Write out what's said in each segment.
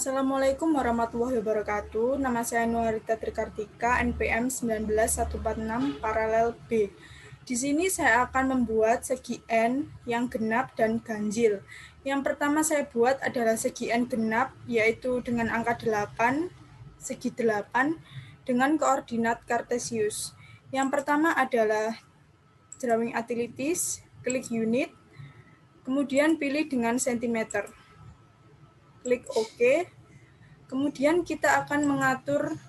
Assalamualaikum warahmatullahi wabarakatuh. Nama saya Nuarita Trikartika, NPM 19146 paralel B. Di sini saya akan membuat segi N yang genap dan ganjil. Yang pertama saya buat adalah segi N genap, yaitu dengan angka 8, segi 8, dengan koordinat kartesius. Yang pertama adalah drawing utilities, klik unit, kemudian pilih dengan sentimeter. Klik OK. Kemudian kita akan mengatur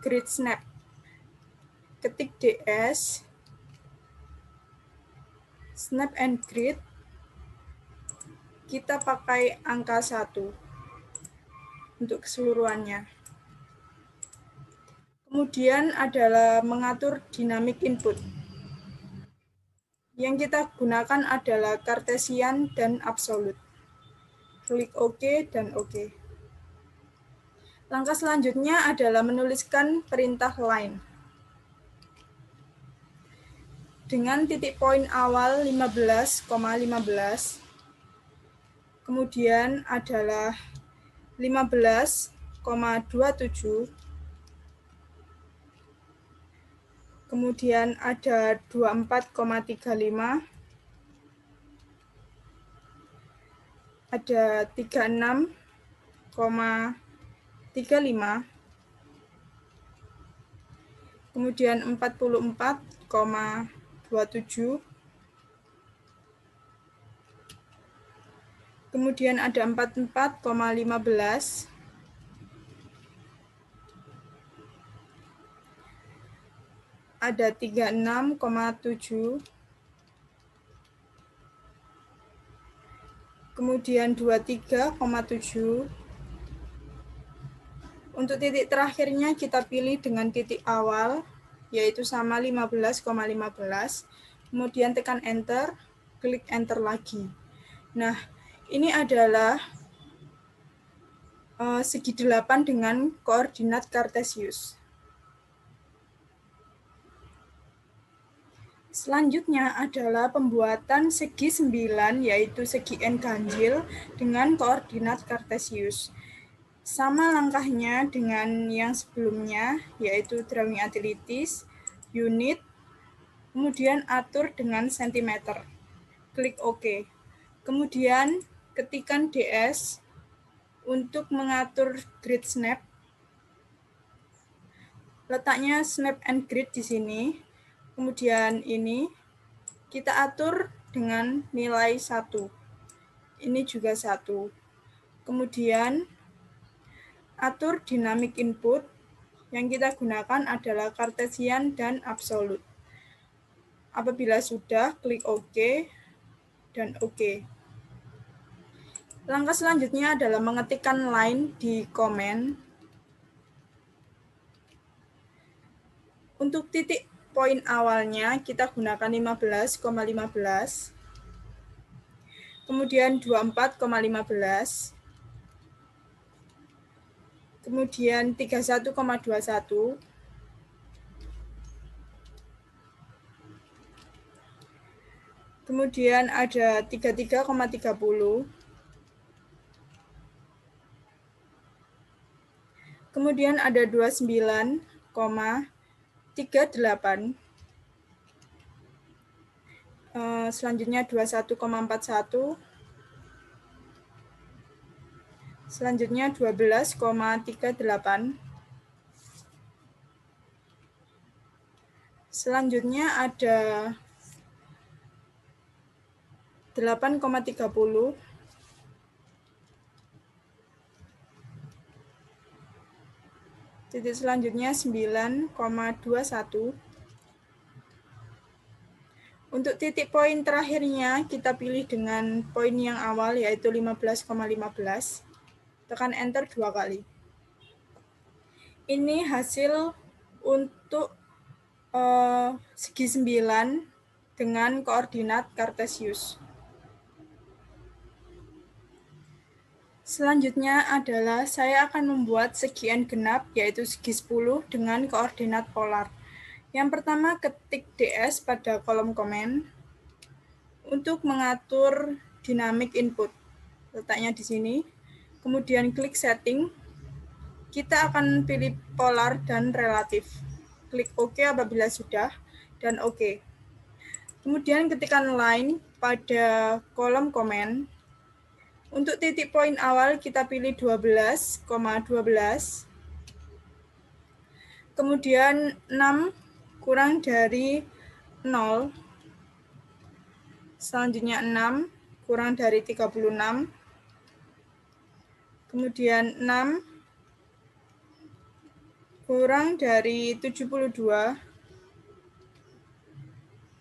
grid snap. Ketik DS, snap and grid, kita pakai angka 1 untuk keseluruhannya. Kemudian adalah mengatur dynamic input. Yang kita gunakan adalah Cartesian dan absolute. Klik OK dan OK. Langkah selanjutnya adalah menuliskan perintah line. Dengan titik poin awal 15,15, kemudian adalah 15,27, kemudian ada 24,35, ada 36,35, kemudian 44,27, kemudian ada 44,15, ada 36,7, kemudian 23,7. Untuk titik terakhirnya kita pilih dengan titik awal, yaitu sama 15,15, kemudian tekan enter, klik enter lagi. Nah, ini adalah segi 8 dengan koordinat kartesius. Selanjutnya adalah pembuatan segi 9, yaitu segi N ganjil dengan koordinat kartesius. Sama langkahnya dengan yang sebelumnya, yaitu drawing utilities, unit, kemudian atur dengan sentimeter. Klik OK. Kemudian ketikkan DS untuk mengatur grid snap. Letaknya snap and grid di sini. Kemudian ini kita atur dengan nilai 1. Ini juga 1. Kemudian atur dynamic input, yang kita gunakan adalah Cartesian dan absolute. Apabila sudah, klik OK dan OK. Langkah selanjutnya adalah mengetikkan line di komen. Untuk titik poin awalnya kita gunakan 15,15, kemudian 24,15, kemudian 31,21, kemudian ada 33,30, kemudian ada 29,38, selanjutnya 21,41, selanjutnya 12,38, selanjutnya ada 8,30, titik selanjutnya 9,21. Untuk titik poin terakhirnya kita pilih dengan poin yang awal, yaitu 15,15. Tekan enter 2 kali. Ini hasil untuk segi 9 dengan koordinat kartesius. Selanjutnya adalah saya akan membuat segi N genap, yaitu segi 10 dengan koordinat polar. Yang pertama, ketik DS pada kolom komen untuk mengatur dynamic input. Letaknya di sini. Kemudian klik setting, kita akan pilih polar dan relatif. Klik OK apabila sudah, dan OK. Kemudian ketikkan line pada kolom komen. Untuk titik poin awal kita pilih 12,12. Kemudian 6 kurang dari 0. Selanjutnya 6 kurang dari 36. Kemudian 6 kurang dari 72.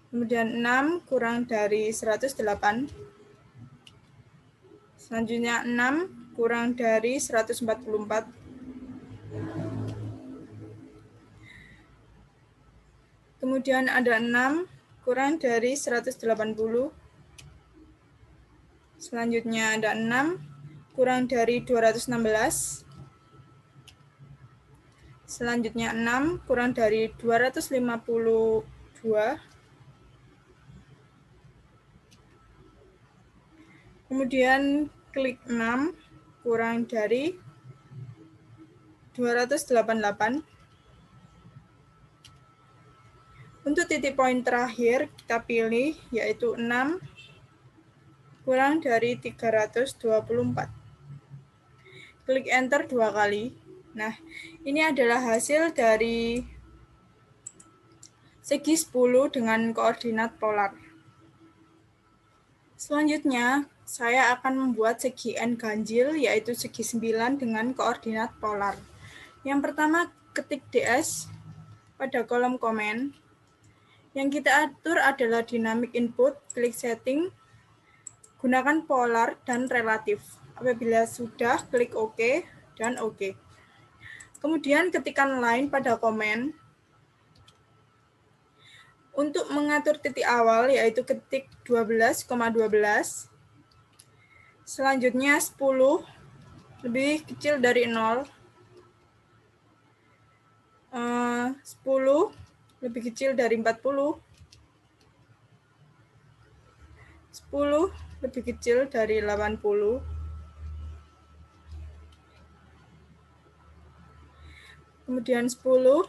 Kemudian 6 kurang dari 108. Selanjutnya 6 kurang dari 144. Kemudian ada 6 kurang dari 180. Selanjutnya ada 6 kurang dari 216. Selanjutnya 6 kurang dari 252. Kemudian klik 6 kurang dari 288. Untuk titik poin terakhir kita pilih yaitu 6 kurang dari 324. Klik enter 2 kali. Nah, ini adalah hasil dari segi 10 dengan koordinat polar. Selanjutnya, saya akan membuat segi N ganjil, yaitu segi 9 dengan koordinat polar. Yang pertama, ketik DS pada kolom komen. Yang kita atur adalah dynamic input, klik setting, gunakan polar dan relatif. Apabila sudah, klik OK dan OK. Kemudian ketikkan line pada komen. Untuk mengatur titik awal, yaitu ketik 12,12. Selanjutnya 10 lebih kecil dari 0. 10 lebih kecil dari 40. 10 lebih kecil dari 80. Kemudian 10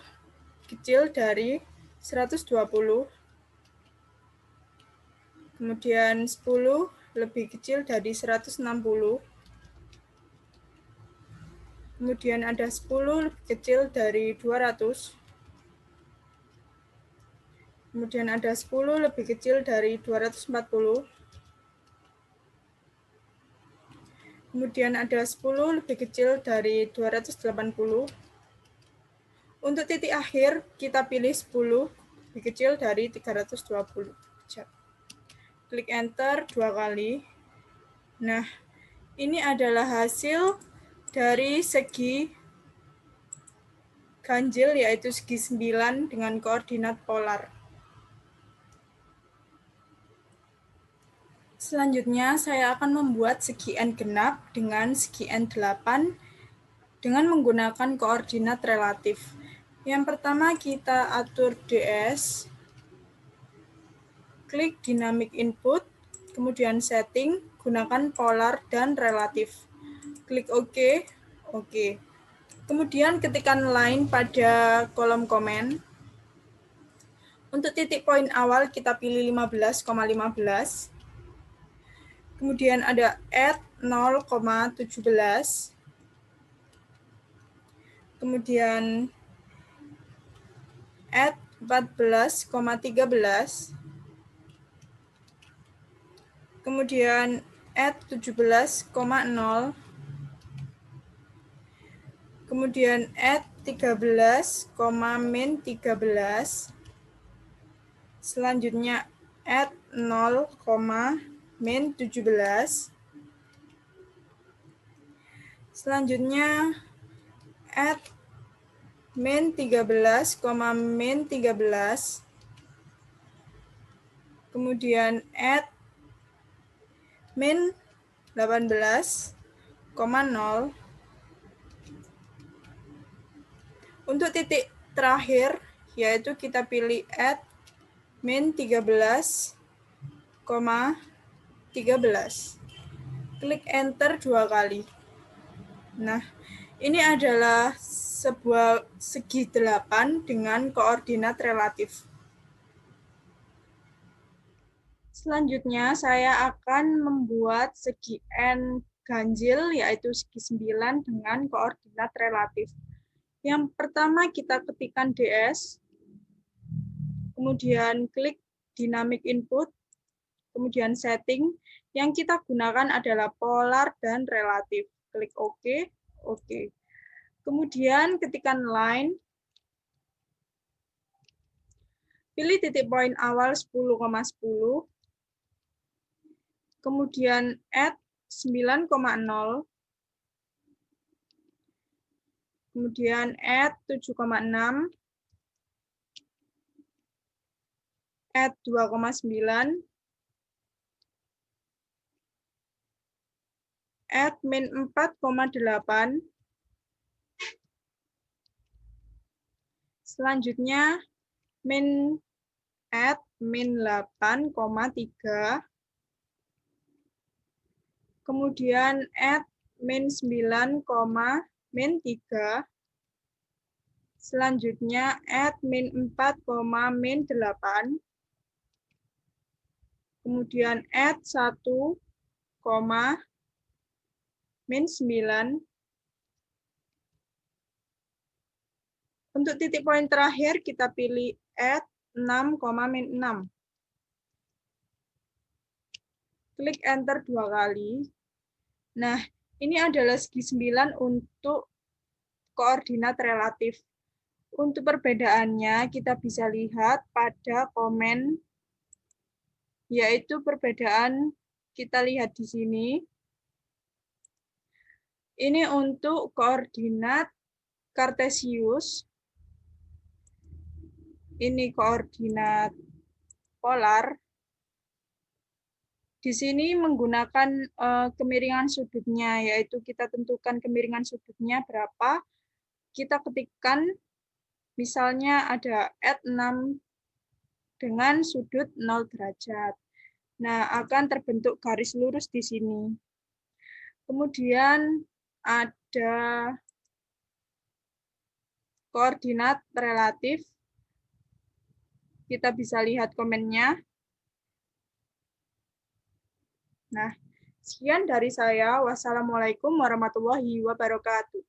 kecil dari 120. Kemudian 10 lebih kecil dari 160. Kemudian ada 10 lebih kecil dari 200. Kemudian ada 10 lebih kecil dari 240. Kemudian ada 10 lebih kecil dari 280. Untuk titik akhir, kita pilih 10 lebih kecil dari 320. Klik enter 2 kali. Nah, ini adalah hasil dari segi ganjil, yaitu segi 9 dengan koordinat polar. Selanjutnya, saya akan membuat segi N genap dengan segi N8 dengan menggunakan koordinat relatif. Yang pertama, kita atur DS, klik dynamic input, kemudian setting, gunakan polar dan relatif. Klik OK, OK. Kemudian ketikkan line pada kolom komen. Untuk titik poin awal kita pilih 15,15. Kemudian ada add 0,17. Kemudian add 14,13. Kemudian add 17,0. Kemudian add 13, min 13. Selanjutnya add 0, min 17. Selanjutnya add min 13, min 13. Kemudian add min 18,0. Untuk titik terakhir, yaitu kita pilih add min 13,13. Klik enter 2 kali. Nah, Ini adalah sebuah segi 8 dengan koordinat relatif. Selanjutnya, saya akan membuat segi N ganjil, yaitu segi 9 dengan koordinat relatif. Yang pertama, kita ketikkan DS, kemudian klik dynamic input, kemudian setting. Yang kita gunakan adalah polar dan relatif. Klik OK, OK. Kemudian ketikkan line, pilih titik poin awal 10,10, kemudian add 9,0, kemudian add 7,6, add 2,9, add min 4,8, selanjutnya add min 8,3, kemudian add min 9, min 3, selanjutnya add min 4, min 8, kemudian add 1, min 9. Untuk titik poin terakhir, kita pilih add 6, min 6. Klik enter 2 kali. Nah, ini adalah segi 9 untuk koordinat relatif. Untuk perbedaannya, kita bisa lihat pada komen, yaitu perbedaan kita lihat di sini. Ini untuk koordinat kartesius, ini koordinat polar. Di sini menggunakan kemiringan sudutnya, yaitu kita tentukan kemiringan sudutnya berapa. Kita ketikkan, misalnya ada add 6 dengan sudut 0 derajat. Nah, akan terbentuk garis lurus di sini. Kemudian ada koordinat relatif. Kita bisa lihat komennya. Nah, sekian dari saya. Wassalamualaikum warahmatullahi wabarakatuh.